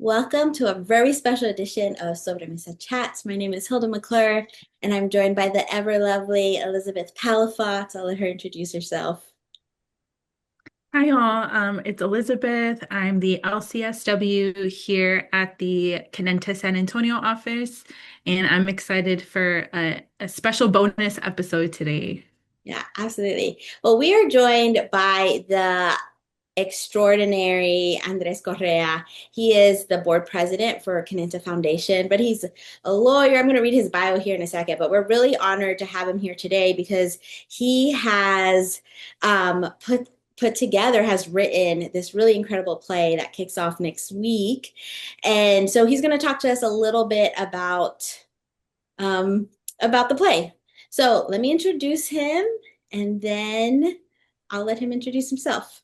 Welcome to a very special edition of Sobremesa Chats. My name is Hilda McClure, and I'm joined by the ever lovely Elizabeth Palafox. I'll let her introduce herself. Hi all, it's Elizabeth. I'm the LCSW here at the Cannenta San Antonio office, and I'm excited for a special bonus episode today. Yeah, absolutely. Well, we are joined by the extraordinary Andrés Correa. He is the board president for Cannenta Foundation, but he's a lawyer. I'm going to read his bio here in a second, but we're really honored to have him here today because he has put together, has written this really incredible play that kicks off next week. And so he's going to talk to us a little bit um, about the play. So let me introduce him and then I'll let him introduce himself.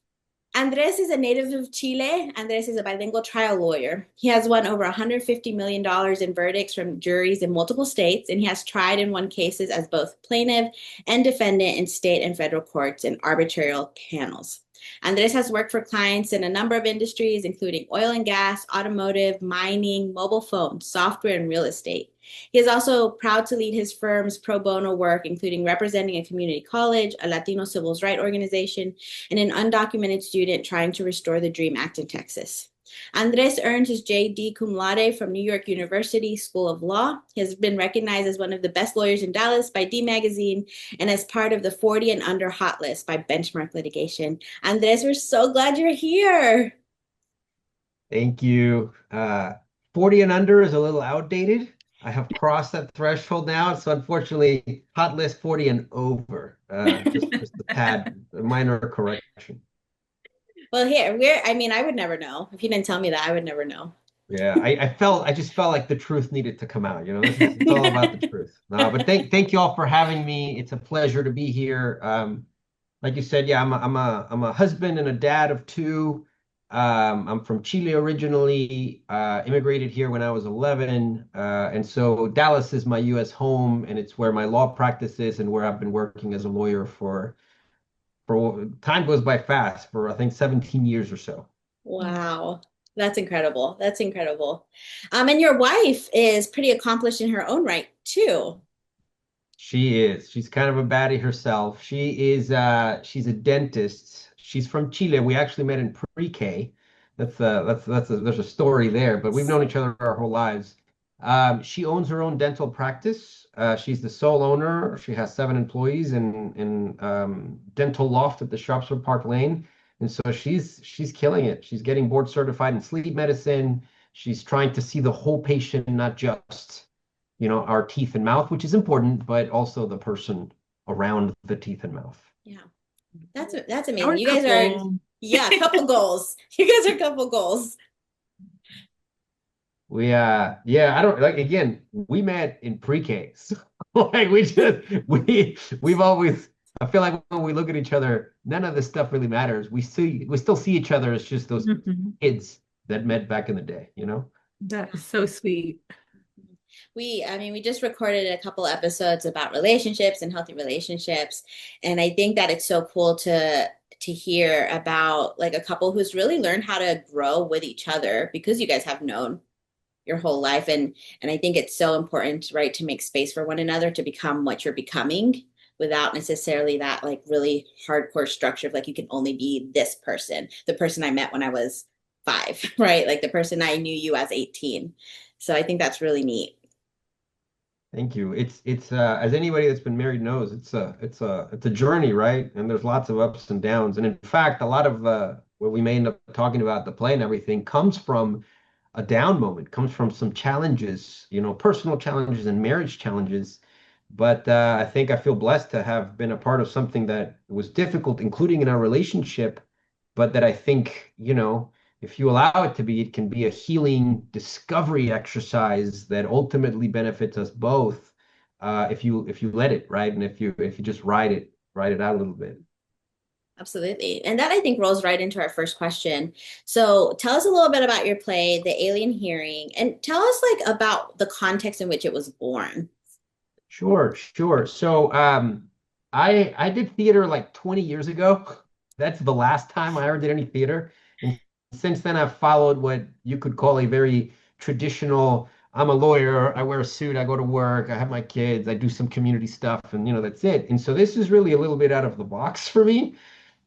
Andres is a native of Chile. Andres is a bilingual trial lawyer. He has won over $150 million in verdicts from juries in multiple states, and he has tried and won cases as both plaintiff and defendant in state and federal courts and arbitral panels. Andres has worked for clients in a number of industries, including oil and gas, automotive, mining, mobile phone, software, and real estate. He is also proud to lead his firm's pro bono work, including representing a community college, a Latino civil rights organization, and an undocumented student trying to restore the DREAM Act in Texas. Andres earned his JD cum laude from New York University School of Law. He has been recognized as one of the best lawyers in Dallas by D Magazine and as part of the 40 and under hot list by Benchmark Litigation. Andres, we're so glad you're here. Thank you. 40 and under is a little outdated. I have crossed that threshold now. So unfortunately, hot list 40 and over. Just a tad, a minor correction. Well, I would never know. If you didn't tell me that, I would never know. Yeah, I just felt like the truth needed to come out. It's all about the truth. No, but thank you all for having me. It's a pleasure to be here. Like you said, yeah, I'm a husband and a dad of two. I'm from Chile originally, immigrated here when I was 11. And so Dallas is my US home, and it's where my law practice is and where I've been working as a lawyer for time goes by fast, for I think 17 years or so. Wow. That's incredible. That's incredible. And your wife is pretty accomplished in her own right, too. She is. She's kind of a baddie herself. She's a dentist. She's from Chile. We actually met in pre-K. There's a story there, but we've known each other our whole lives. She owns her own dental practice. She's the sole owner. She has 7 employees in dental loft at the Shropshire Park Lane. And so she's killing it. She's getting board certified in sleep medicine. She's trying to see the whole patient, not just our teeth and mouth, which is important, but also the person around the teeth and mouth. Yeah. That's amazing. Our You guys are, couple. yeah, couple goals. You guys are couple goals. Yeah, I don't like again, we met in pre-K. So like we've always I feel like when we look at each other, none of this stuff really matters. We still see each other as just those Mhm. kids that met back in the day. That is so sweet. We just recorded a couple episodes about relationships and healthy relationships. And I think that it's so cool to hear about like a couple who's really learned how to grow with each other because you guys have known your whole life. And I think it's so important, right, to make space for one another to become what you're becoming without necessarily that like really hardcore structure of like you can only be this person, the person I met when I was 5, right? Like the person I knew you as 18. So I think that's really neat. Thank you. It's as anybody that's been married knows, it's a journey, right? And there's lots of ups and downs. And in fact, a lot of what we may end up talking about, the play and everything, comes from a down moment, comes from some challenges, personal challenges and marriage challenges. But I think I feel blessed to have been a part of something that was difficult, including in our relationship, but that I think, if you allow it to be, it can be a healing discovery exercise that ultimately benefits us both, if you let it, right? And if you just ride it out a little bit. Absolutely. And that I think rolls right into our first question. So tell us a little bit about your play, The Alien Hearing, and tell us like about the context in which it was born. Sure, sure. So I did theater like 20 years ago. That's the last time I ever did any theater. And since then, I've followed what you could call a very traditional. I'm a lawyer. I wear a suit. I go to work. I have my kids. I do some community stuff, and that's it. And so this is really a little bit out of the box for me.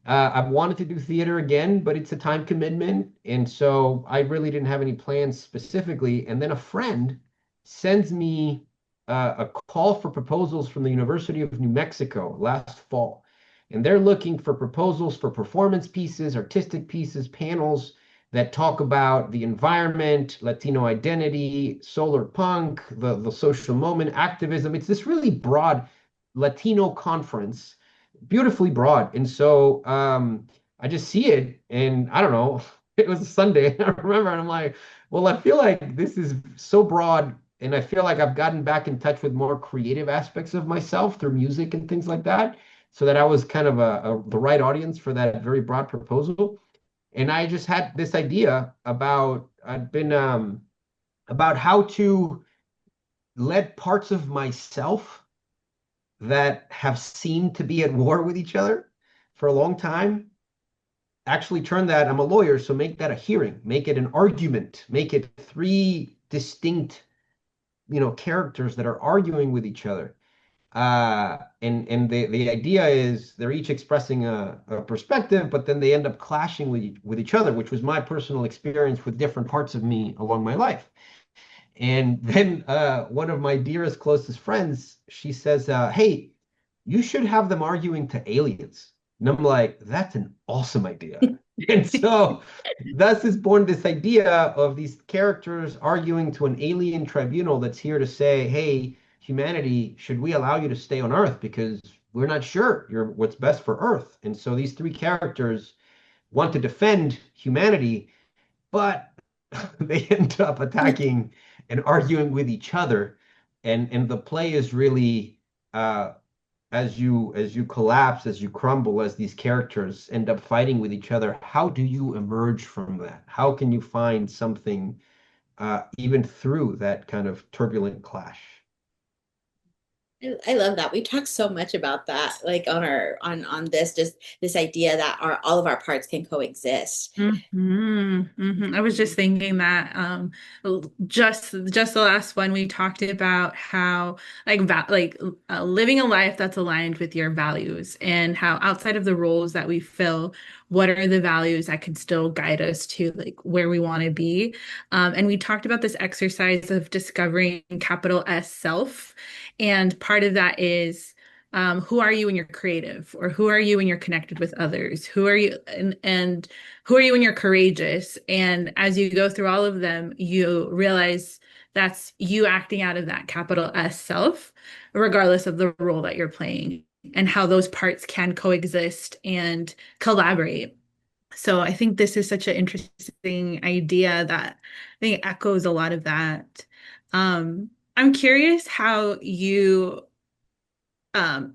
I've wanted to do theater again, but it's a time commitment. And so I really didn't have any plans specifically. And then a friend sends me a call for proposals from the University of New Mexico last fall. And they're looking for proposals for performance pieces, artistic pieces, panels that talk about the environment, Latino identity, solar punk, the social moment, activism. It's this really broad Latino conference, beautifully broad. And so I just see it, and I don't know, it was a Sunday, I remember, and I'm like, well, I feel like this is so broad, and I feel like I've gotten back in touch with more creative aspects of myself through music and things like that, so that I was kind of the right audience for that very broad proposal. And I just had this idea I'd been about how to let parts of myself that have seemed to be at war with each other for a long time actually turn that. I'm a lawyer, so make that a hearing, make it an argument, make it three distinct, characters that are arguing with each other. And the idea is they're each expressing a perspective, but then they end up clashing with each other, which was my personal experience with different parts of me along my life. And then one of my dearest, closest friends, she says, hey, you should have them arguing to aliens. And I'm like, that's an awesome idea. And so thus is born this idea of these characters arguing to an alien tribunal that's here to say, hey, humanity, should we allow you to stay on Earth? Because we're not sure you're what's best for Earth. And so these three characters want to defend humanity, but they end up attacking and arguing with each other. And the play is really as you collapse, as you crumble, as these characters end up fighting with each other, how do you emerge from that? How can you find something even through that kind of turbulent clash? I love that. We talk so much about that, like on our on this, just this idea that all of our parts can coexist. I was just thinking that just the last one we talked about how living a life that's aligned with your values and how outside of the roles that we fill, what are the values that can still guide us to like where we want to be. And we talked about this exercise of discovering capital S self. And part of that is who are you when you're creative, or who are you when you're connected with others? Who are you and who are you when you're courageous? And as you go through all of them, you realize that's you acting out of that capital S self, regardless of the role that you're playing, and how those parts can coexist and collaborate. So I think this is such an interesting idea that I think echoes a lot of that. I'm curious how you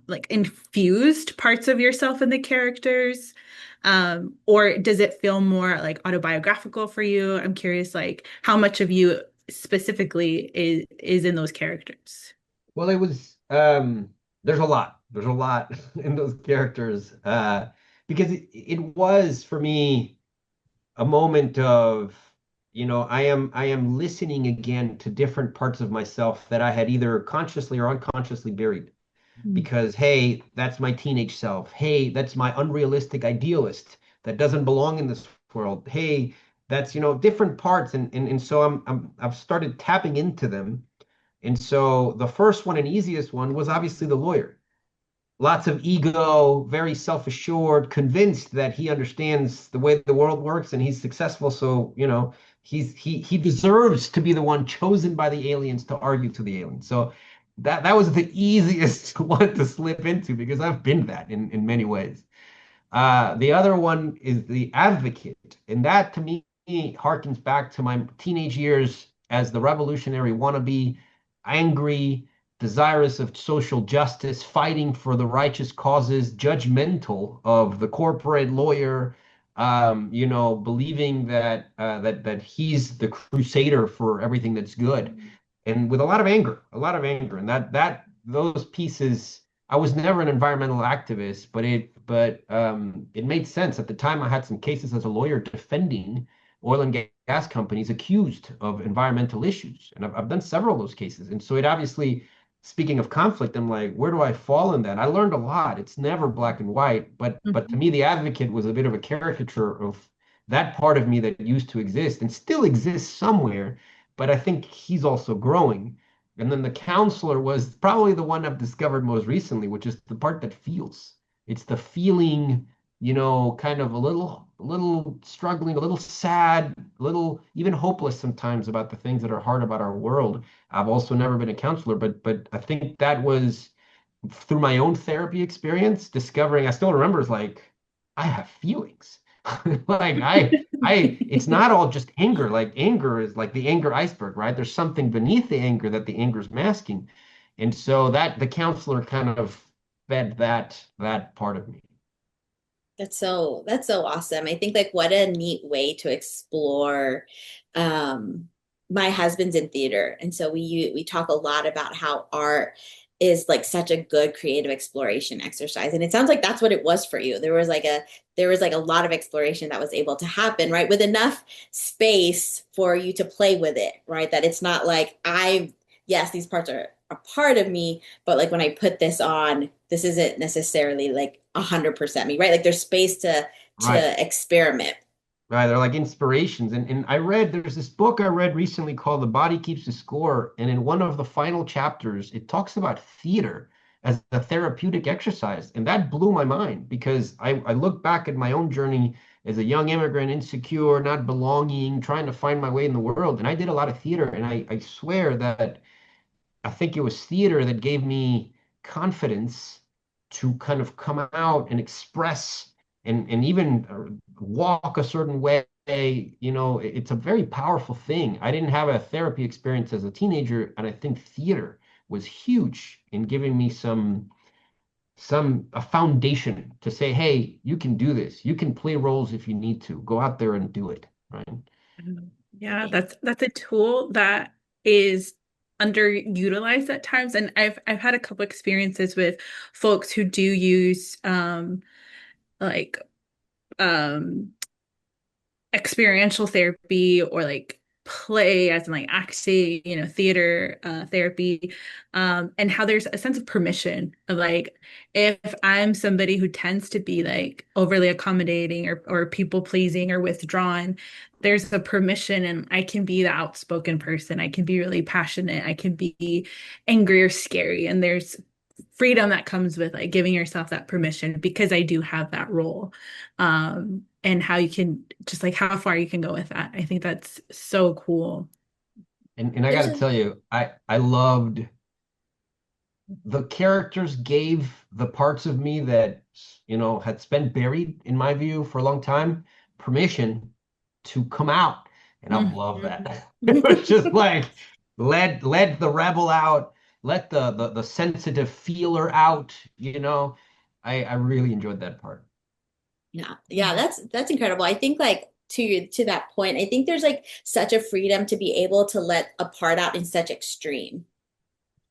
like infused parts of yourself in the characters, or does it feel more like autobiographical for you? I'm curious like how much of you specifically is in those characters. Well, it was there's a lot in those characters because it was for me a moment of, I am listening again to different parts of myself that I had either consciously or unconsciously buried. Because, hey, that's my teenage self. Hey, that's my unrealistic idealist that doesn't belong in this world. Hey, that's, different parts. And so I've started tapping into them. And so the first one and easiest one was obviously the lawyer. Lots of ego, very self-assured, convinced that he understands the way the world works and he's successful. So, he deserves to be the one chosen by the aliens to argue to the aliens. So that was the easiest one to slip into because I've been that in many ways. The other one is the advocate, and that to me harkens back to my teenage years as the revolutionary wannabe, angry, desirous of social justice, fighting for the righteous causes, judgmental of the corporate lawyer, believing that he's the crusader for everything that's good, and with a lot of anger, and that those pieces I was never an environmental activist, it made sense. At the time, I had some cases as a lawyer defending oil and gas companies accused of environmental issues, and I've done several of those cases. And so it obviously, speaking of conflict, I'm like, where do I fall in that? I learned a lot. It's never black and white, but to Mhm. me, the advocate was a bit of a caricature of that part of me that used to exist and still exists somewhere. But I think he's also growing. And then the counselor was probably the one I've discovered most recently, which is the part that feels. It's the feeling, kind of a little struggling, a little sad, a little even hopeless sometimes about the things that are hard about our world. I've also never been a counselor, but I think that was through my own therapy experience, discovering I still remember is like, I have feelings. Like it's not all just anger. Like anger is like the anger iceberg, right? There's something beneath the anger that the anger is masking. And so that the counselor kind of fed that part of me. That's so awesome. I think like what a neat way to explore um my husband's in theater. And so we talk a lot about how art is like such a good creative exploration exercise. And it sounds like that's what it was for you. There was like a lot of exploration that was able to happen, right? With enough space for you to play with it, right? That it's not like yes, these parts are a part of me, but like when I put this on, this isn't necessarily like 100% me, right? Like there's space to Right. experiment. Right. They're like inspirations. And there's this book I read recently called The Body Keeps the Score. And in one of the final chapters, it talks about theater as a therapeutic exercise. And that blew my mind because I look back at my own journey as a young immigrant, insecure, not belonging, trying to find my way in the world. And I did a lot of theater. And I swear that I think it was theater that gave me confidence to kind of come out and express and even walk a certain way. It's a very powerful thing. I didn't have a therapy experience as a teenager, and I think theater was huge in giving me some a foundation to say, hey, you can do this. You can play roles if you need to. Go out there and do it, right? I Yeah, think that's a tool that is underutilized at times. And I've had a couple experiences with folks who do use like um experiential therapy or like play as in like acting, theater therapy, and how there's a sense of permission of like if I'm somebody who tends to be like overly accommodating or people pleasing or withdrawn, there's a permission and I can be the outspoken person. I can be really passionate. I can be angry or scary. And there's freedom that comes with like giving yourself that permission because I do have that role. And how you can just like how far you can go with that. I think that's so cool. And I got there's to a tell you, I loved the characters gave the parts of me that, had spent buried, in my view, for a long time, permission to come out. And I love Mhm. that. It was just like, let the rebel out, let the sensitive feeler out, I really enjoyed that part. Yeah, yeah, that's incredible. I think like to that point, I think there's like such a freedom to be able to let a part out in such extreme.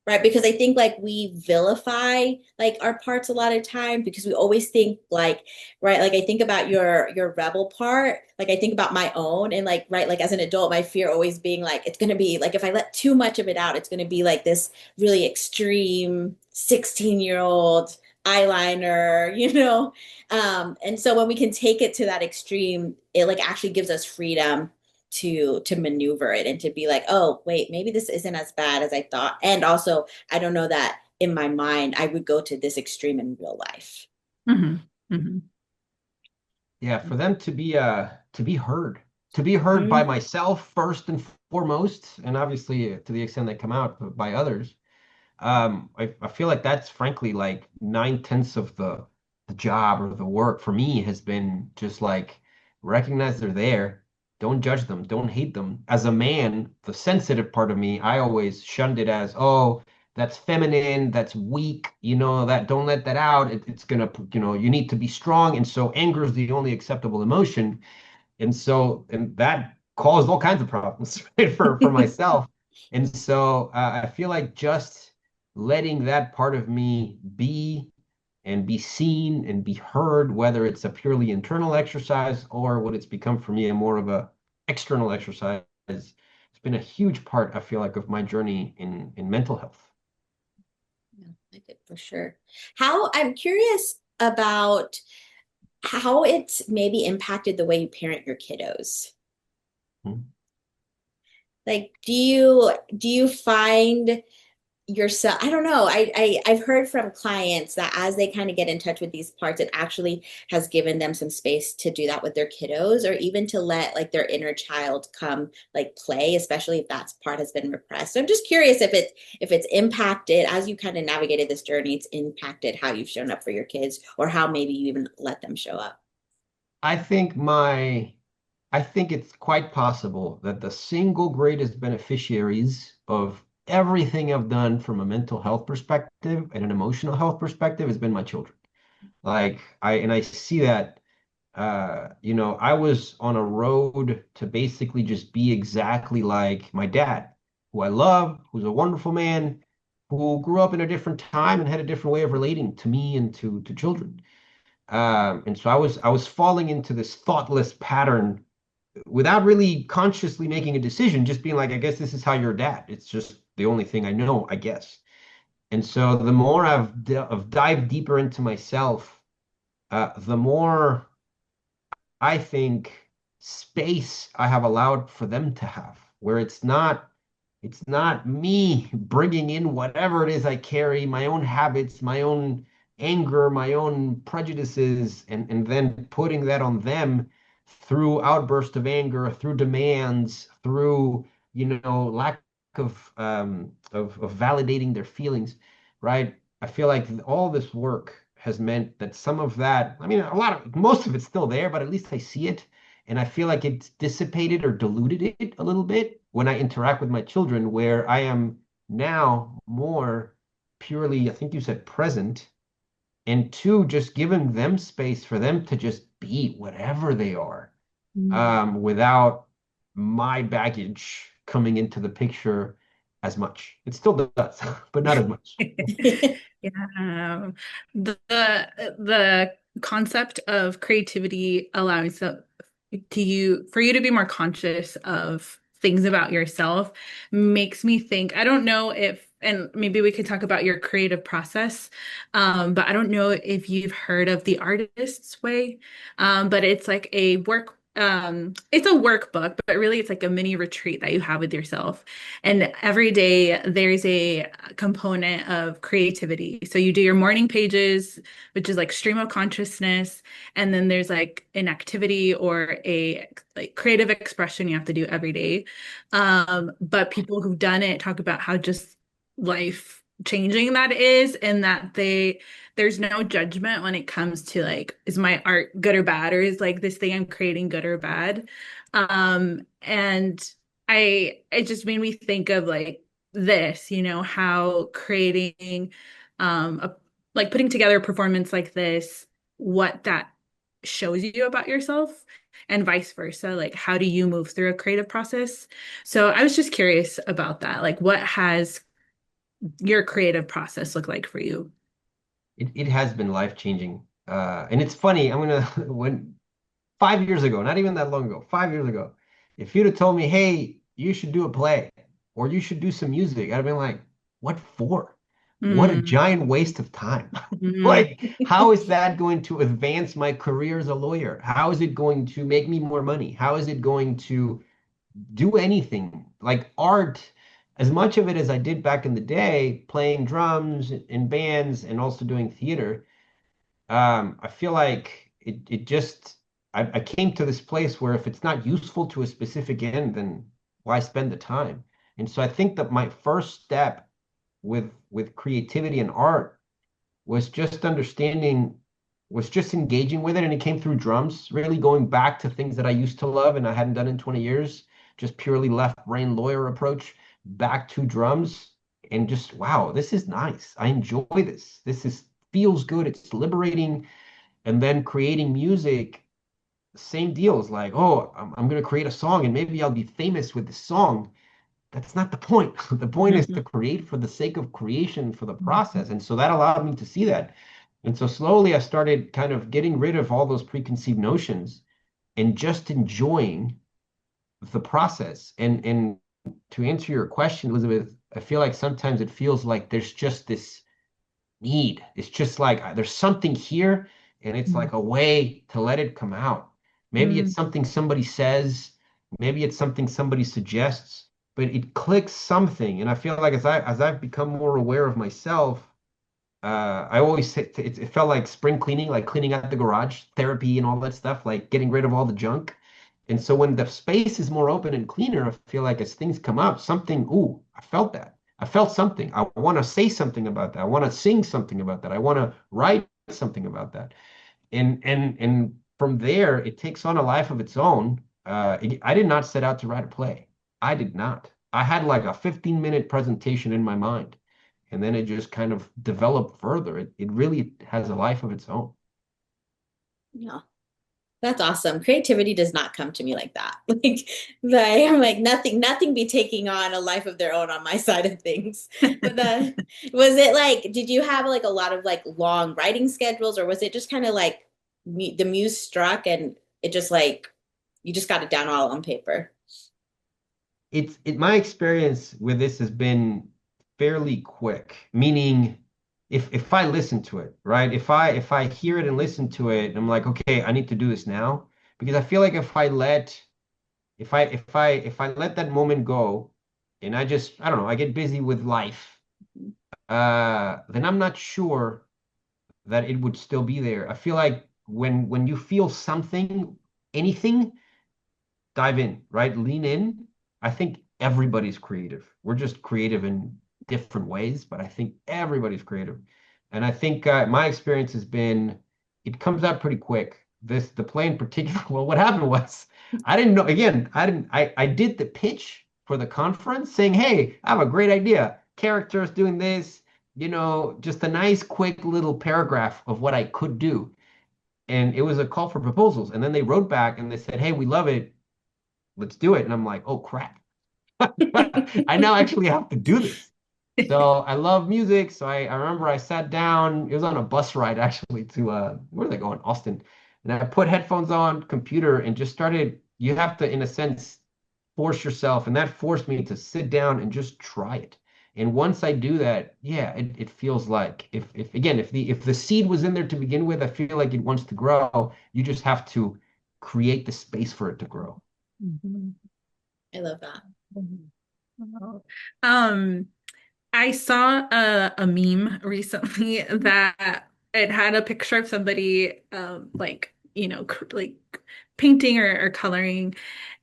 Right, because I think like we vilify like our parts a lot of time because we always think like, right, like I think about your rebel part, like I think about my own and like right, like as an adult, my fear always being like it's gonna be like if I let too much of it out, it's gonna be like this really extreme 16-year-old eyeliner, you know? And so when we can take it to that extreme, it like actually gives us freedom to maneuver it and to be like, oh, wait, maybe this isn't as bad as I thought. And also, I don't know that in my mind I would go to this extreme in real life. Mhm. Mhm. Yeah, for them to be heard by Mhm. myself first and foremost, and obviously to the extent they come out by others. I feel like that's frankly like 9/10 of the job or the work for me has been just like recognize they're there, don't judge them, don't hate them. As a man, the sensitive part of me, I always shunned it as, oh, that's feminine, that's weak, that don't let that out. It's gonna, you need to be strong. And so anger is the only acceptable emotion. And that caused all kinds of problems, right, for myself. And so I feel like just letting that part of me be and be seen and be heard, whether it's a purely internal exercise or what it's become for me, a more of a external exercise. It's been a huge part, I feel like, of my journey in mental health. Yeah, I did for sure. How I'm curious about how it's maybe impacted the way you parent your kiddos. Hmm. Like, do you find yourself, I don't know, I've heard from clients that as they kind of get in touch with these parts, it actually has given them some space to do that with their kiddos, or even to let like their inner child come like play, especially if that part has been repressed. So I'm just curious if it's impacted as you kind of navigated this journey, it's impacted how you've shown up for your kids, or how maybe you even let them show up. I think I think it's quite possible that the single greatest beneficiaries of everything I've done from a mental health perspective and an emotional health perspective has been my children. Like I see that I was on a road to basically just be exactly like my dad, who I love, who's a wonderful man, who grew up in a different time and had a different way of relating to me and to children. And so I was falling into this thoughtless pattern without really consciously making a decision, just being like, I guess this is how you're dad. It's just the only thing I know, I guess. And so the more I've dived deeper into myself, the more I think space I have allowed for them to have, where it's not me bringing in whatever it is I carry, my own habits, my own anger, my own prejudices, and then putting that on them through outbursts of anger, through demands, through, lack of validating their feelings, right? I feel like all this work has meant that some of that, I mean, most of it's still there, but at least I see it. And I feel like it's dissipated or diluted it a little bit when I interact with my children, where I am now more purely, I think you said present, and two, just giving them space for them to just be whatever they are, Mm. without my baggage coming into the picture as much. It still does, but not as much. Yeah. The concept of creativity allows for you to be more conscious of things about yourself makes me think, I don't know if, and maybe we could talk about your creative process, but I don't know if you've heard of the artist's way, but it's like it's a workbook, but really it's like a mini retreat that you have with yourself. And every day there's a component of creativity. So you do your morning pages, which is like stream of consciousness, and then there's like an activity or a like creative expression you have to do every day. But people who've done it talk about how just life changing that is, and that there's no judgment when it comes to like, is my art good or bad, or is like this thing I'm creating good or bad? And it just made me think of like this, how creating a like putting together a performance like this, what that shows you about yourself, and vice versa. Like, how do you move through a creative process? So I was just curious about that. Like, what has your creative process look like for you? It has been life changing. And it's funny, when 5 years ago, not even that long ago, 5 years ago, if you'd have told me, hey, you should do a play or you should do some music, I'd have been like, what for? What a Mm, giant waste of time. mm, Like, how is that going to advance my career as a lawyer? How is it going to make me more money? How is it going to do anything? Like art, as much of it as I did back in the day, playing drums in bands and also doing theater, I feel like it just I came to this place where if it's not useful to a specific end, then why spend the time? And so I think that my first step with creativity and art was just engaging with it, and it came through drums, really going back to things that I used to love and I hadn't done in 20 years, just purely left brain lawyer approach back to drums, and just wow, this is nice. I enjoy this. This is feels good. It's liberating. And then creating music, same deal. Is like, oh, I'm going to create a song and maybe I'll be famous with this song. that's not the point. The point is to Mhm. create for the sake of creation, for the process. And so that allowed me to see that. And so slowly I started kind of getting rid of all those preconceived notions and just enjoying the process. And to answer your question, Elizabeth, I feel like sometimes it feels like there's just this need. It's just like there's something here, and it's like a way to let it come out. Maybe it's Mhm. something somebody says, maybe it's something somebody suggests, but it clicks something. And I feel like as I've become more aware of myself, I always say it felt like spring cleaning, like cleaning out the garage, therapy and all that stuff, like getting rid of all the junk. And so when the space is more open and cleaner, I feel like as things come up, something, ooh, I felt that. I felt something. I want to say something about that. I want to sing something about that. I want to write something about that. And from there, it takes on a life of its own. I did not set out to write a play. I did not. I had like a 15-minute presentation in my mind, and then it just kind of developed further. It really has a life of its own. Yeah. That's awesome. Creativity does not come to me like that. I'm like nothing be taking on a life of their own on my side of things. But was it like, did you have like a lot of like long writing schedules, or was it just kind of like the muse struck and it just like you just got it down all on paper? My experience with this has been fairly quick, meaning if I listen to it, right? If I hear it and listen to it, I'm like, okay, I need to do this now. Because I feel like if I let that moment go and I don't know, I get busy with life, then I'm not sure that it would still be there. I feel like when you feel something, anything, dive in, right? Lean in. I think everybody's creative. We're just creative in different ways, but I think everybody's creative. And I think my experience has been it comes out pretty quick. The play in particular, well, what happened was I didn't know, again, I did the pitch for the conference saying, hey, I have a great idea. Characters doing this, just a nice, quick little paragraph of what I could do. And it was a call for proposals. And then they wrote back and they said, hey, we love it, let's do it. And I'm like, oh crap. I now actually have to do this. So I love music. So I remember I sat down, it was on a bus ride actually to where are they going? Austin. And I put headphones on, computer, and just started, you have to, in a sense, force yourself. And that forced me to sit down and just try it. And once I do that, yeah, it feels like if again, if the seed was in there to begin with, I feel like it wants to grow. You just have to create the space for it to grow. Mhm. I love that. Wow. Um, I saw a meme recently that it had a picture of somebody like, like painting or coloring,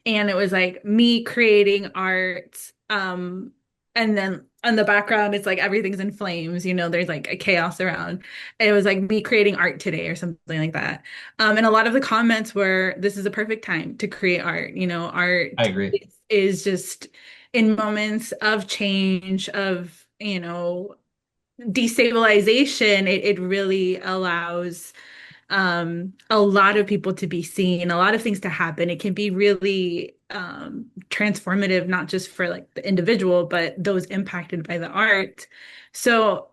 and it was like me creating art, and then on the background it's like everything's in flames, there's like a chaos around. It was like me creating art today or something like that. And a lot of the comments were, this is a perfect time to create art. I Art agree. is just in moments of change, of destabilization, it really allows a lot of people to be seen, a lot of things to happen. It can be really transformative, not just for like the individual, but those impacted by the art. So,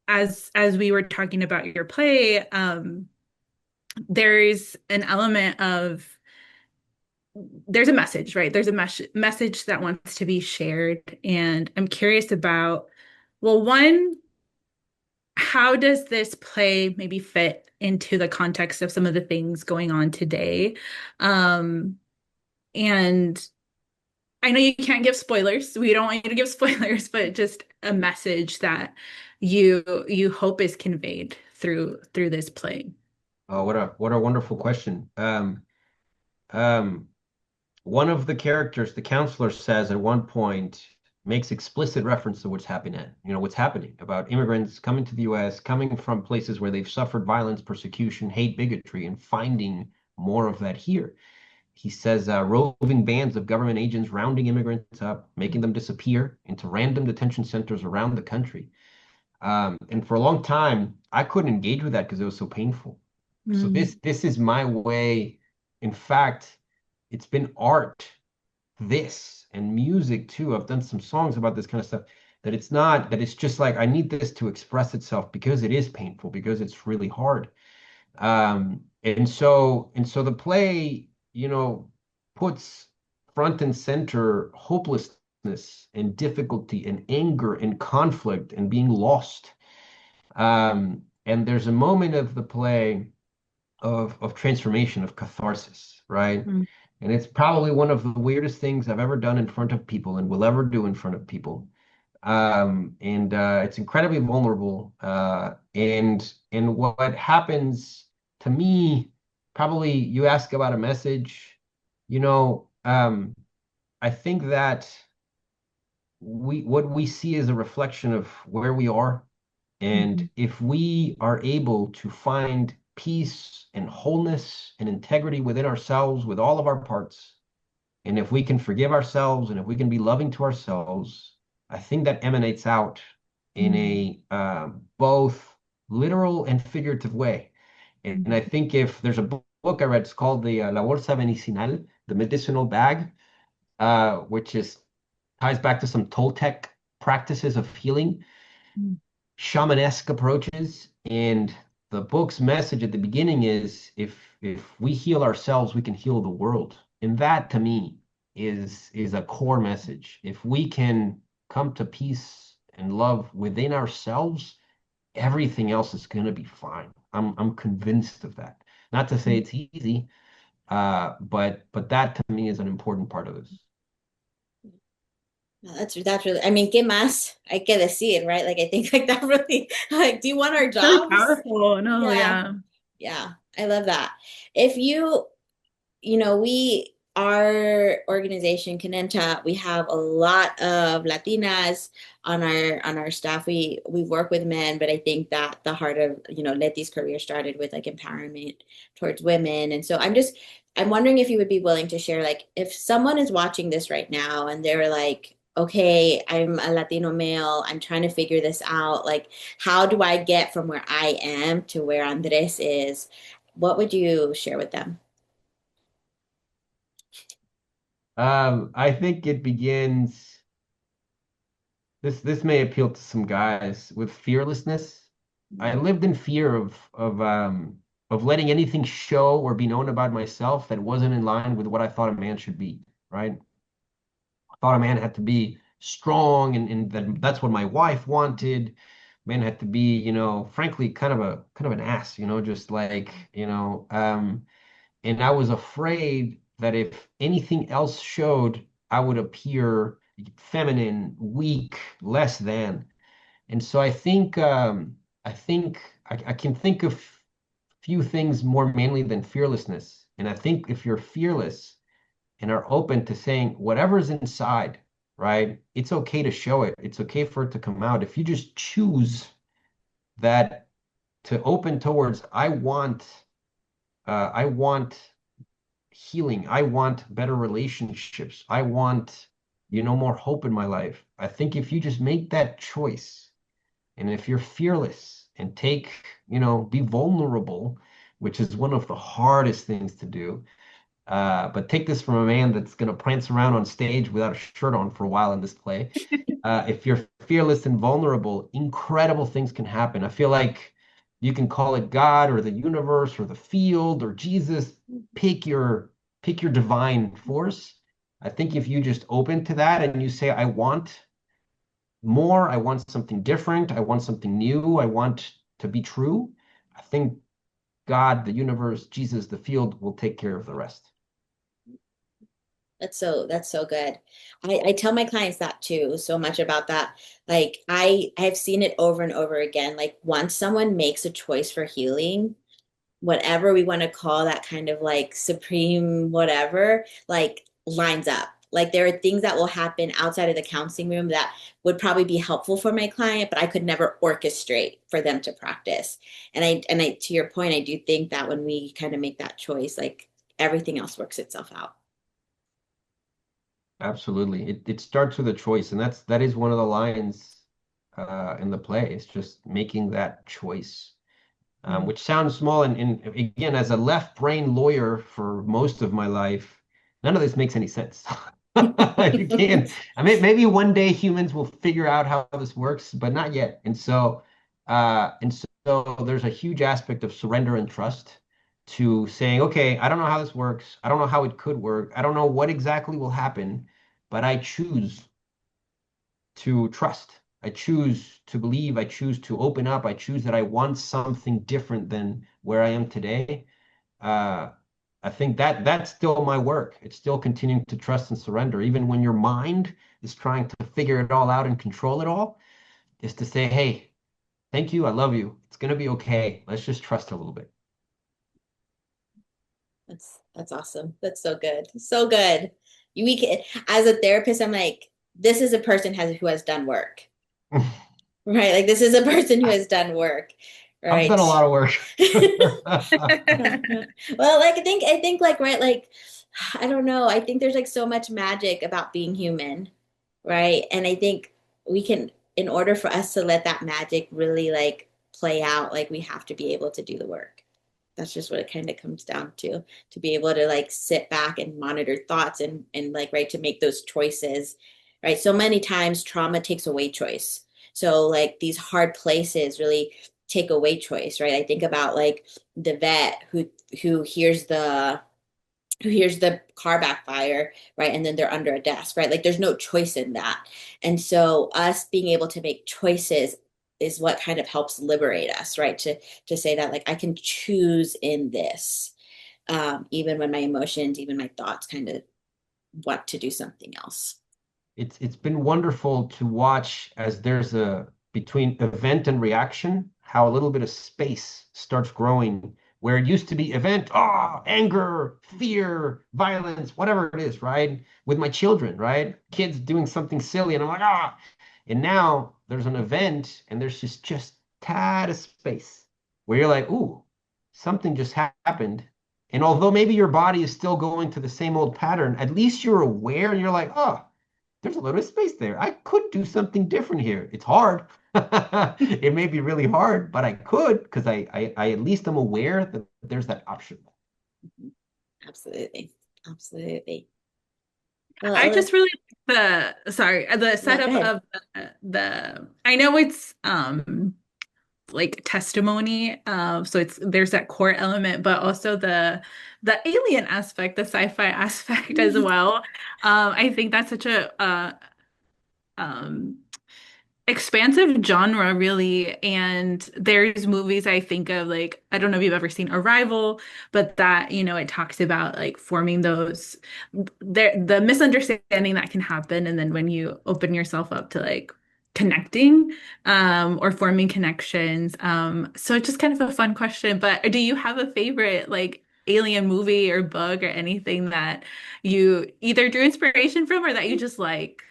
as we were talking about your play, there's an element of there's a message, right? There's a message that wants to be shared. And I'm curious about, well, one, how does this play maybe fit into the context of some of the things going on today? Um, and I know you can't give spoilers. We don't want you to give spoilers, but just a message that you hope is conveyed through this play. Oh, what a wonderful question. Um, One of the characters, the counselor, says at one point, makes explicit reference to what's happening about immigrants coming to the US, coming from places where they've suffered violence, persecution, hate, bigotry, and finding more of that here. He says roving bands of government agents rounding immigrants up, making them disappear into random detention centers around the country. And for a long time, I couldn't engage with that because it was so painful. So Mm, this is my way. In fact, it's been art, this and music too. I've done some songs about this kind of stuff. That it's not that it's just like I need this to express itself because it is painful, because it's really hard. And so the play, puts front and center hopelessness and difficulty and anger and conflict and being lost. And there's a moment of the play of transformation, of catharsis, right? Mm. And it's probably one of the weirdest things I've ever done in front of people and will ever do in front of people. And It's incredibly vulnerable. And what happens to me, probably you ask about a message, you know, I think that what we see is a reflection of where we are. And Mhm. if we are able to find peace and wholeness and integrity within ourselves, with all of our parts, and if we can forgive ourselves and if we can be loving to ourselves, I think that emanates out in Mhm. a both literal and figurative way. And I Mhm. think if there's a book I read, it's called the La Bolsa Medicinal, the medicinal bag, which is ties back to some Toltec practices of healing, Mhm. shamanesque approaches. And the book's message at the beginning is if we heal ourselves, we can heal the world. And that to me is a core message. If we can come to peace and love within ourselves, everything else is going to be fine. I'm convinced of that. Not to say it's easy, but that to me is an important part of this. No, that's really, I mean, ¿qué más hay que decir, right? Like I think like that really like, do you want our Really jobs? powerful. No, Yeah, yeah. yeah. I love that. If we, our organization, Cannenta, we have a lot of Latinas on our staff. We work with men, but I think that the heart of, Letty's career started with like empowerment towards women. And so I'm wondering if you would be willing to share, like, if someone is watching this right now and they're like, okay, I'm a Latino male, I'm trying to figure this out. Like, how do I get from where I am to where Andres is? What would you share with them? I think it begins. This may appeal to some guys with fearlessness. I lived in fear of letting anything show or be known about myself that wasn't in line with what I thought a man should be, right? I thought a man had to be strong and that's what my wife wanted. Man had to be, frankly, kind of an ass, just like, and I was afraid that if anything else showed, I would appear feminine, weak, less than. And so I can think of few things more manly than fearlessness. And I think if you're fearless and are open to saying whatever's inside, right? It's okay to show it. It's okay for it to come out. If you just choose that to open towards, I want healing. I want better relationships. I want, more hope in my life. I think if you just make that choice and if you're fearless and be vulnerable, which is one of the hardest things to do, but take this from a man that's going to prance around on stage without a shirt on for a while in this play. If you're fearless and vulnerable, incredible things can happen. I feel like you can call it God or the universe or the field or Jesus. Pick your pick your divine force. I think if you just open to that and you say, I want more, I want something different, I want something new, I want to be true, I think God, the universe, Jesus, the field will take care of the rest. That's so good. I tell my clients that too, so much about that. Like I've seen it over and over again. Like once someone makes a choice for healing, whatever we want to call that kind of like supreme whatever, like lines up. Like there are things that will happen outside of the counseling room that would probably be helpful for my client, but I could never orchestrate for them to practice. And I to your point, I do think that when we kind of make that choice, like everything else works itself out. Absolutely. It starts with a choice, and that is one of the lines in the play. It's just making that choice, Mm. which sounds small. And again, as a left brain lawyer for most of my life, none of this makes any sense. You can't. I mean, maybe one day humans will figure out how this works, but not yet. And so there's a huge aspect of surrender and trust to saying, okay, I don't know how this works. I don't know how it could work. I don't know what exactly will happen, but I choose to trust. I choose to believe. I choose to open up. I choose that I want something different than where I am today. Uh, I think that that's still my work. It's still continuing to trust and surrender, even when your mind is trying to figure it all out and control it all, is to say, hey, thank you. I love you. It's going to be okay. Let's just trust a little bit. That's awesome. That's so good. So good. We can, as a therapist, I'm like, this is a person who has done work, right? Like this is a person who has done work, I've right? done a lot of work. Well, like I think like right, like I don't know. I think there's like so much magic about being human, right? And I think we can, in order for us to let that magic really like play out, like we have to be able to do the work. That's just what it kind of comes down to be able to like sit back and monitor thoughts and like right to make those choices, right? So many times trauma takes away choice. So like these hard places really take away choice, right? I think about like the vet who hears the car backfire, right? And then they're under a desk, right? Like there's no choice in that. And so us being able to make choices is what kind of helps liberate us, right? To say that like I can choose in this, even when my emotions, even my thoughts kind of want to do something else. It's been wonderful to watch as there's a between event and reaction, how a little bit of space starts growing where it used to be event, anger, fear, violence, whatever it is, right? With my children, right? Kids doing something silly, and I'm like, ah. And now there's an event, and there's just tad of space where you're like, ooh, something just happened. And although maybe your body is still going to the same old pattern, at least you're aware and you're like, oh, there's a little bit of space there. I could do something different here. It's hard. It may be really hard, but I could because I at least am aware that there's that option. Absolutely. Absolutely. Well, I Ella, just really the yeah, go setup ahead. of the I know it's like testimony, so it's there's that core element, but also the alien aspect, the sci-fi aspect as well. I think that's such a um expansive genre really, and there's movies I think of, like I don't know if you've ever seen Arrival, but that it talks about like forming those the misunderstanding that can happen, and then when you open yourself up to like connecting or forming connections. So it's just kind of a fun question, but do you have a favorite like alien movie or book or anything that you either drew inspiration from or that you just like?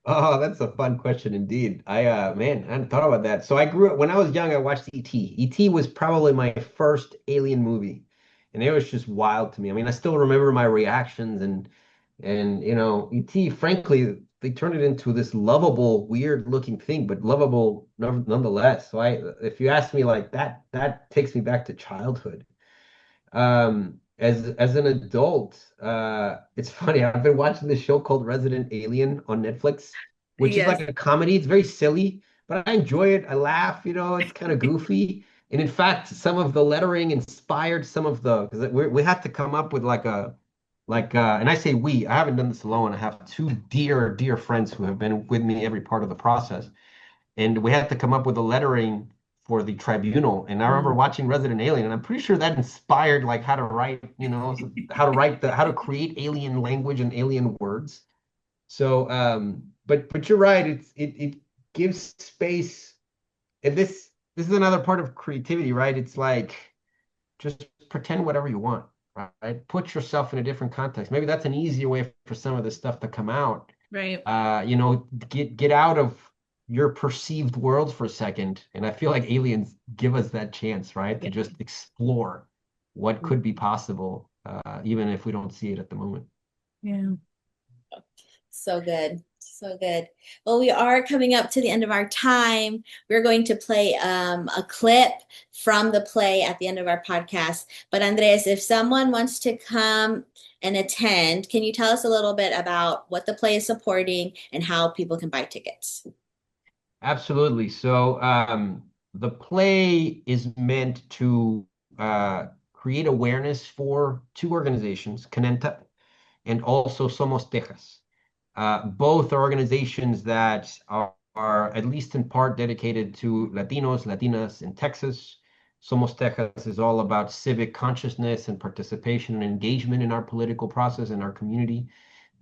Oh, that's a fun question indeed. Man, I hadn't thought about that. So I grew up when I was young, I watched E.T. E.T. was probably my first alien movie, and it was just wild to me. I mean, I still remember my reactions and E.T., frankly, they turned it into this lovable, weird looking thing, but lovable nonetheless. So if you ask me like that, that takes me back to childhood. As an adult, it's funny. I've been watching this show called Resident Alien on Netflix, which is like Yes. a comedy. It's very silly, but I enjoy it. I laugh, it's kind of goofy. And in fact, some of the lettering inspired some of the because we had to come up with and I say we, I haven't done this alone. I have two dear friends who have been with me every part of the process, and we had to come up with a lettering for the tribunal. And I remember Mm. watching Resident Alien, and I'm pretty sure that inspired like how to write, how to create alien language and alien words. So, but you're right. It gives space, and this is another part of creativity, right? It's like just pretend whatever you want, right? Put yourself in a different context. Maybe that's an easier way for some of this stuff to come out. Right. Get out of your perceived world for a second. And I feel like aliens give us that chance, right? To Yeah. just explore what could be possible, even if we don't see it at the moment. Yeah. So good. So good. Well, we are coming up to the end of our time. We're going to play a clip from the play at the end of our podcast. But Andres, if someone wants to come and attend, can you tell us a little bit about what the play is supporting and how people can buy tickets? Absolutely. So the play is meant to create awareness for two organizations, Cannenta and also Somos, Tejas. Both are organizations that are at least in part dedicated to Latinos, Latinas in Texas. Somos, Tejas is all about civic consciousness and participation and engagement in our political process in our community.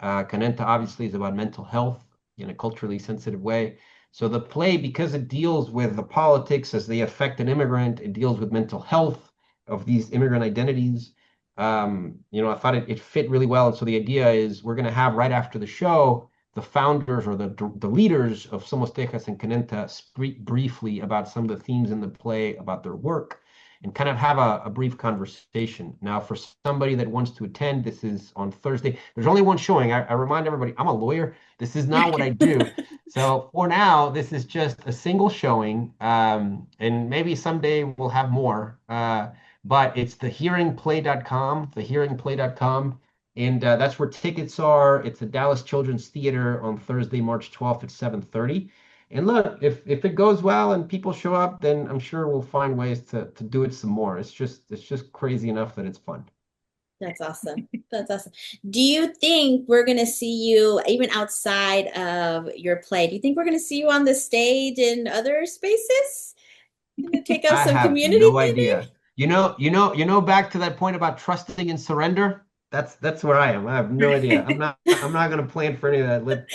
Cannenta obviously is about mental health in a culturally sensitive way. So the play, because it deals with the politics as they affect an immigrant, it deals with mental health of these immigrant identities. I thought it fit really well. And so the idea is we're going to have right after the show, the founders or the leaders of Somos, Tejas and Cannenta speak briefly about some of the themes in the play, about their work, and kind of have a brief conversation. Now, for somebody that wants to attend, this is on Thursday. There's only one showing. I remind everybody, I'm a lawyer. This is not what I do. So for now, this is just a single showing, and maybe someday we'll have more. But it's thehearingplay.com, thehearingplay.com, and that's where tickets are. It's at Dallas Children's Theater on Thursday, March 12th at 7:30. And look, if it goes well and people show up, then I'm sure we'll find ways to do it some more. It's just crazy enough that it's fun. That's awesome. That's awesome. Do you think we're going to see you even outside of your play? Do you think we're going to see you on the stage in other spaces? Going to take up I some have community no theater? idea. Back to that point about trusting and surrender. That's where I am. I have no idea. I'm not going to plan for any of that.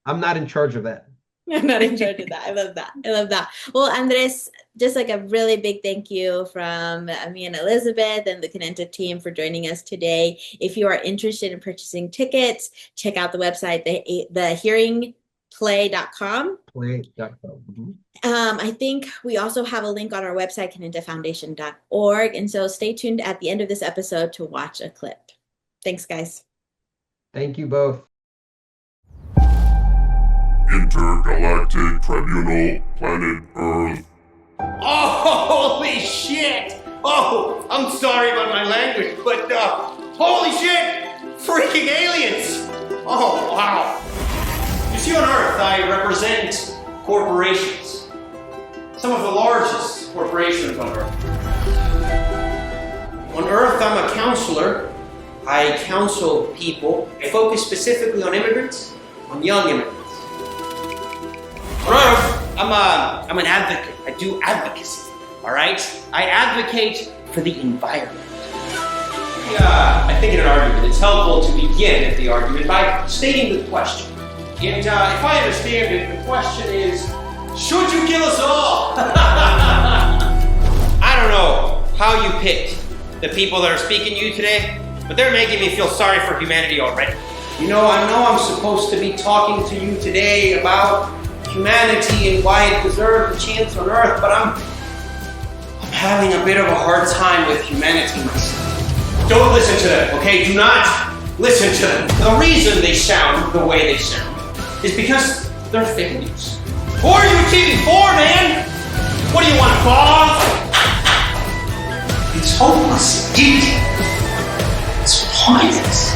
I'm not in charge of that. I'm not in charge of that. I love that. I love that. Well, Andres, just like a really big thank you from me and Elizabeth and the Cannenta team for joining us today. If you are interested in purchasing tickets, check out the website, thehearingplay.com. Play.com. I think we also have a link on our website, cannentafoundation.org. And so stay tuned at the end of this episode to watch a clip. Thanks, guys. Thank you both. Intergalactic Tribunal, Planet Earth. Oh, holy shit! Oh, I'm sorry about my language, but holy shit! Freaking aliens! Oh, wow. You see, on Earth, I represent corporations. Some of the largest corporations on Earth. On Earth, I'm a counselor. I counsel people. I focus specifically on immigrants, on young immigrants. On Earth, I'm an advocate. I do advocacy, all right? I advocate for the environment. I think in an argument, it's helpful to begin the argument by stating the question. And if I understand it, the question is, should you kill us all? I don't know how you picked the people that are speaking to you today, but they're making me feel sorry for humanity already. I know I'm supposed to be talking to you today about humanity and why it deserves a chance on Earth, but I'm having a bit of a hard time with humanity myself. Don't listen to them, okay? Do not listen to them. The reason they sound the way they sound is because they're fake news. Who are you achieving for, man? What do you want, cause? It's hopeless, empty. It's pointless.